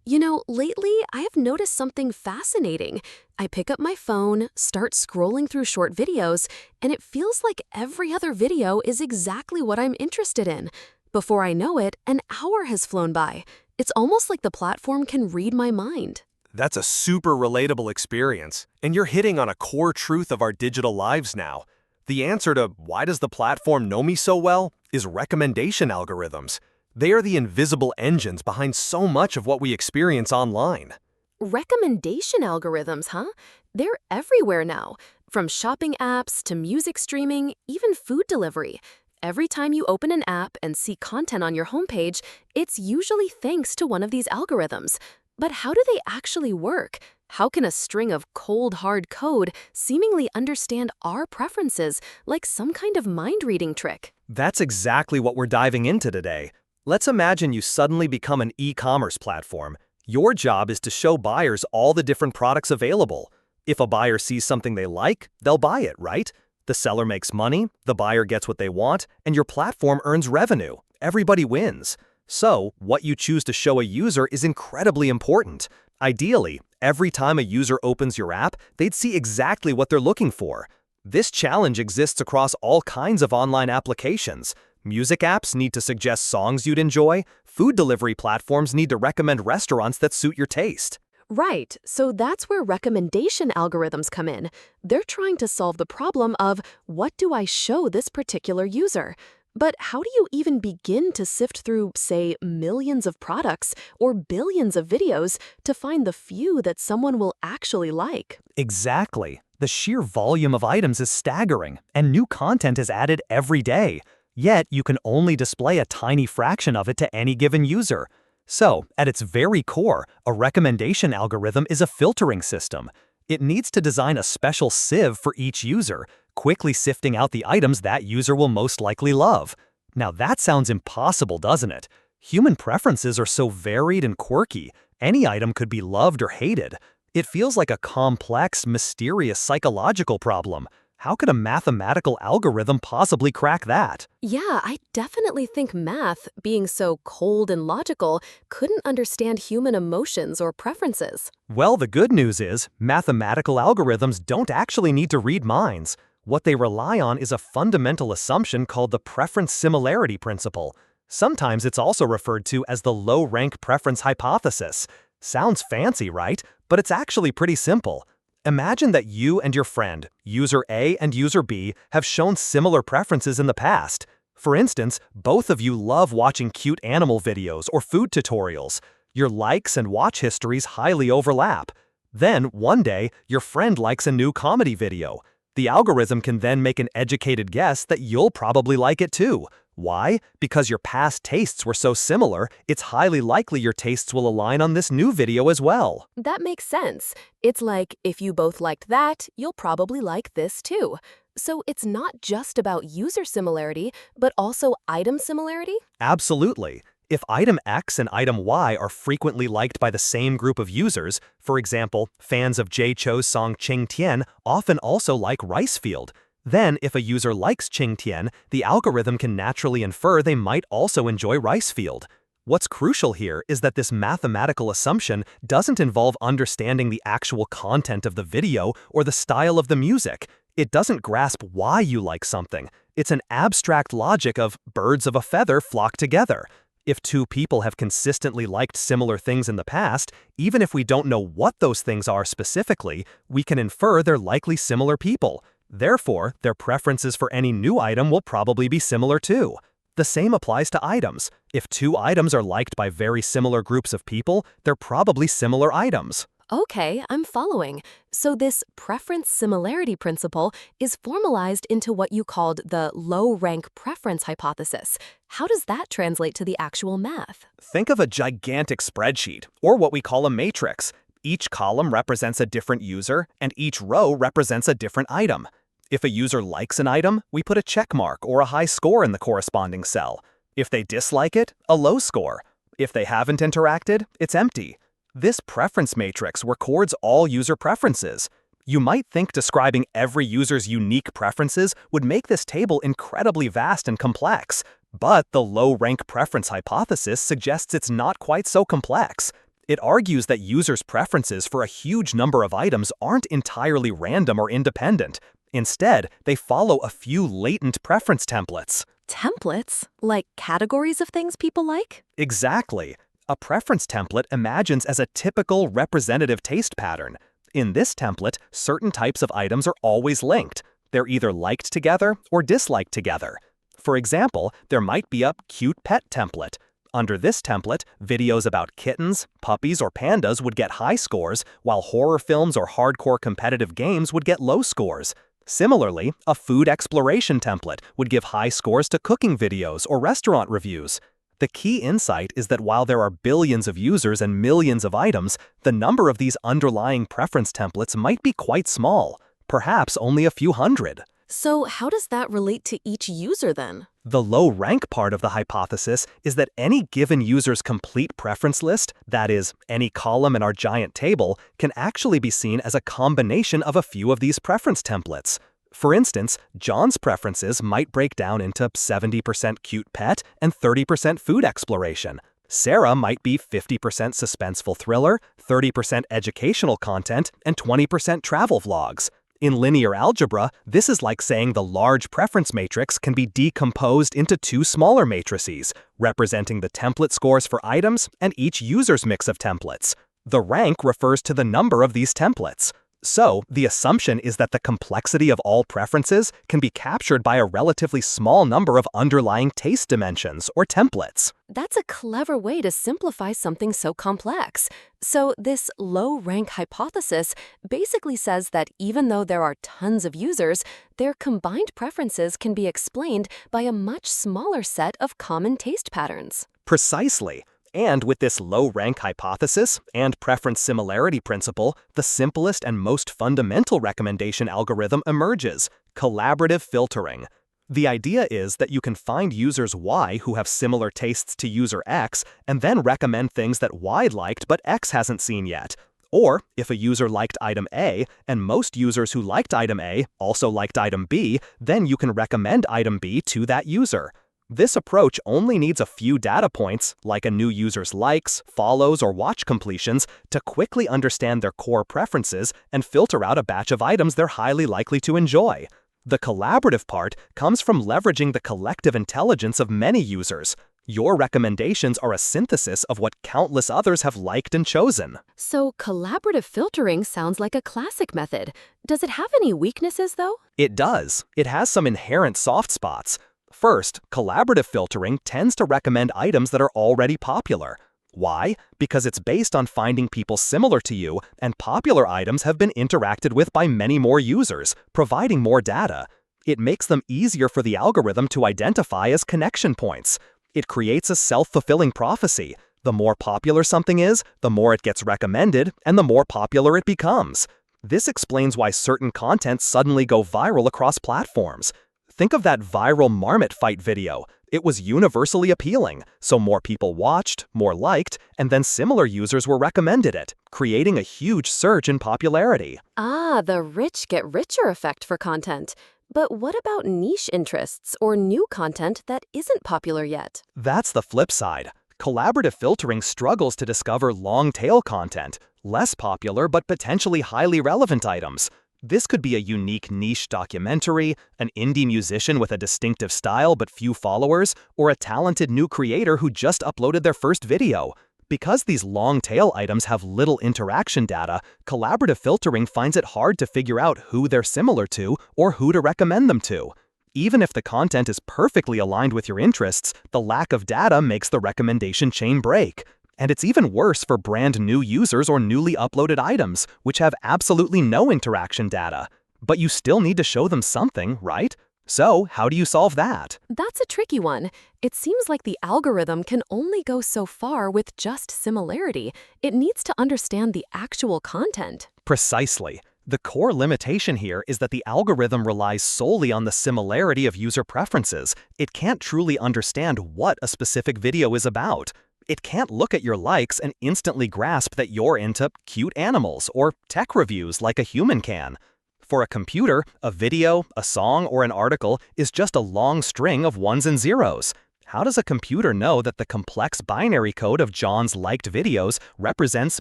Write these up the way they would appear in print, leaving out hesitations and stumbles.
Lately I have noticed something fascinating. I pick up my phone, start scrolling through short videos, and it feels like every other video is exactly what I'm interested in. Before I know it, an hour has flown by. It's almost like the platform can read my mind. That's a super relatable experience, and you're hitting on a core truth of our digital lives now. The answer to why does the platform know me so well is recommendation algorithms. They are the invisible engines behind so much of what we experience online. Recommendation algorithms, huh? They're everywhere now. From shopping apps to music streaming, even food delivery. Every time you open an app and see content on your homepage, it's usually thanks to one of these algorithms. But how do they actually work? How can a string of cold, hard code seemingly understand our preferences like some kind of mind-reading trick? That's exactly what we're diving into today. Let's imagine you suddenly become an e-commerce platform. Your job is to show buyers all the different products available. If a buyer sees something they like, they'll buy it, right? The seller makes money, the buyer gets what they want, and your platform earns revenue. Everybody wins. So, what you choose to show a user is incredibly important. Ideally, every time a user opens your app, they'd see exactly what they're looking for. This challenge exists across all kinds of online applications. Music apps need to suggest songs you'd enjoy. Food delivery platforms need to recommend restaurants that suit your taste. Right, so that's where recommendation algorithms come in. They're trying to solve the problem of what do I show this particular user? But how do you even begin to sift through, say, millions of products or billions of videos to find the few that someone will actually like? Exactly. The sheer volume of items is staggering, and new content is added every day. Yet, you can only display a tiny fraction of it to any given user. So, at its very core, a recommendation algorithm is a filtering system. It needs to design a special sieve for each user, quickly sifting out the items that user will most likely love. Now that sounds impossible, doesn't it? Human preferences are so varied and quirky, any item could be loved or hated. It feels like a complex, mysterious psychological problem. How could a mathematical algorithm possibly crack that? Yeah, I definitely think math, being so cold and logical, couldn't understand human emotions or preferences. Well, the good news is, mathematical algorithms don't actually need to read minds. What they rely on is a fundamental assumption called the preference similarity principle. Sometimes it's also referred to as the low-rank preference hypothesis. Sounds fancy, right? But it's actually pretty simple. Imagine that you and your friend, user A and user B, have shown similar preferences in the past. For instance, both of you love watching cute animal videos or food tutorials. Your likes and watch histories highly overlap. Then, one day, your friend likes a new comedy video. The algorithm can then make an educated guess that you'll probably like it too. Why? Because your past tastes were so similar, it's highly likely your tastes will align on this new video as well. That makes sense. It's like, if you both liked that, you'll probably like this too. So it's not just about user similarity, but also item similarity? Absolutely. If item X and item Y are frequently liked by the same group of users, for example, fans of Jay Cho's song Ching Tien often also like Ricefield. Then, if a user likes Ching Tien, the algorithm can naturally infer they might also enjoy Ricefield. What's crucial here is that this mathematical assumption doesn't involve understanding the actual content of the video or the style of the music. It doesn't grasp why you like something. It's an abstract logic of birds of a feather flock together. If two people have consistently liked similar things in the past, even if we don't know what those things are specifically, we can infer they're likely similar people. Therefore, their preferences for any new item will probably be similar too. The same applies to items. If two items are liked by very similar groups of people, they're probably similar items. Okay, I'm following. So this preference similarity principle is formalized into what you called the low-rank preference hypothesis. How does that translate to the actual math? Think of a gigantic spreadsheet, or what we call a matrix. Each column represents a different user, and each row represents a different item. If a user likes an item, we put a check mark or a high score in the corresponding cell. If they dislike it, a low score. If they haven't interacted, it's empty. This preference matrix records all user preferences. You might think describing every user's unique preferences would make this table incredibly vast and complex, but the low-rank preference hypothesis suggests it's not quite so complex. It argues that users' preferences for a huge number of items aren't entirely random or independent. Instead, they follow a few latent preference templates. Templates? Like categories of things people like? Exactly. A preference template imagines as a typical representative taste pattern. In this template, certain types of items are always linked. They're either liked together or disliked together. For example, there might be a cute pet template. Under this template, videos about kittens, puppies, or pandas would get high scores, while horror films or hardcore competitive games would get low scores. Similarly, a food exploration template would give high scores to cooking videos or restaurant reviews. The key insight is that while there are billions of users and millions of items, the number of these underlying preference templates might be quite small, perhaps only a few hundred. So how does that relate to each user then? The low rank part of the hypothesis is that any given user's complete preference list, that is, any column in our giant table, can actually be seen as a combination of a few of these preference templates. For instance, John's preferences might break down into 70% cute pet and 30% food exploration. Sarah might be 50% suspenseful thriller, 30% educational content, and 20% travel vlogs. In linear algebra, this is like saying the large preference matrix can be decomposed into two smaller matrices, representing the template scores for items and each user's mix of templates. The rank refers to the number of these templates. So, the assumption is that the complexity of all preferences can be captured by a relatively small number of underlying taste dimensions, or templates. That's a clever way to simplify something so complex. So this low-rank hypothesis basically says that even though there are tons of users, their combined preferences can be explained by a much smaller set of common taste patterns. Precisely. And with this low-rank hypothesis and preference similarity principle, the simplest and most fundamental recommendation algorithm emerges: collaborative filtering. The idea is that you can find users Y who have similar tastes to user X and then recommend things that Y liked but X hasn't seen yet. Or, if a user liked item A and most users who liked item A also liked item B, then you can recommend item B to that user. This approach only needs a few data points, like a new user's likes, follows, or watch completions, to quickly understand their core preferences and filter out a batch of items they're highly likely to enjoy. The collaborative part comes from leveraging the collective intelligence of many users. Your recommendations are a synthesis of what countless others have liked and chosen. So collaborative filtering sounds like a classic method. Does it have any weaknesses, though? It does. It has some inherent soft spots. First, collaborative filtering tends to recommend items that are already popular. Why? Because it's based on finding people similar to you, and popular items have been interacted with by many more users, providing more data. It makes them easier for the algorithm to identify as connection points. It creates a self-fulfilling prophecy. The more popular something is, the more it gets recommended, and the more popular it becomes. This explains why certain content suddenly go viral across platforms. Think of that viral marmot fight video. It was universally appealing, so more people watched, more liked, and then similar users were recommended it, creating a huge surge in popularity. Ah, the rich get richer effect for content. But what about niche interests or new content that isn't popular yet? That's the flip side. Collaborative filtering struggles to discover long-tail content, less popular but potentially highly relevant items. This could be a unique niche documentary, an indie musician with a distinctive style but few followers, or a talented new creator who just uploaded their first video. Because these long-tail items have little interaction data, collaborative filtering finds it hard to figure out who they're similar to or who to recommend them to. Even if the content is perfectly aligned with your interests, the lack of data makes the recommendation chain break. And it's even worse for brand new users or newly uploaded items, which have absolutely no interaction data. But you still need to show them something, right? So, how do you solve that? That's a tricky one. It seems like the algorithm can only go so far with just similarity. It needs to understand the actual content. Precisely. The core limitation here is that the algorithm relies solely on the similarity of user preferences. It can't truly understand what a specific video is about. It can't look at your likes and instantly grasp that you're into cute animals or tech reviews like a human can. For a computer, a video, a song, or an article is just a long string of ones and zeros. How does a computer know that the complex binary code of John's liked videos represents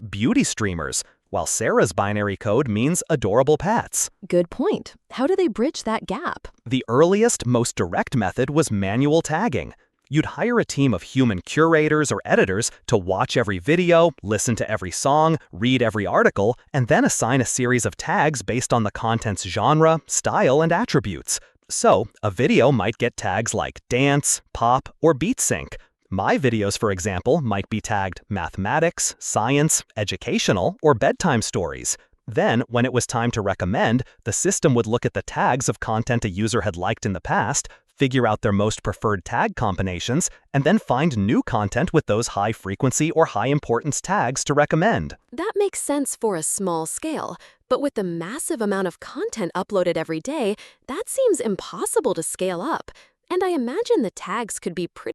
beauty streamers, while Sarah's binary code means adorable pets? Good point. How do they bridge that gap? The earliest, most direct method was manual tagging. You'd hire a team of human curators or editors to watch every video, listen to every song, read every article, and then assign a series of tags based on the content's genre, style, and attributes. So, a video might get tags like dance, pop, or beat sync. My videos, for example, might be tagged mathematics, science, educational, or bedtime stories. Then, when it was time to recommend, the system would look at the tags of content a user had liked in the past, figure out their most preferred tag combinations, and then find new content with those high-frequency or high-importance tags to recommend. That makes sense for a small scale, but with the massive amount of content uploaded every day, that seems impossible to scale up. And I imagine the tags could be pretty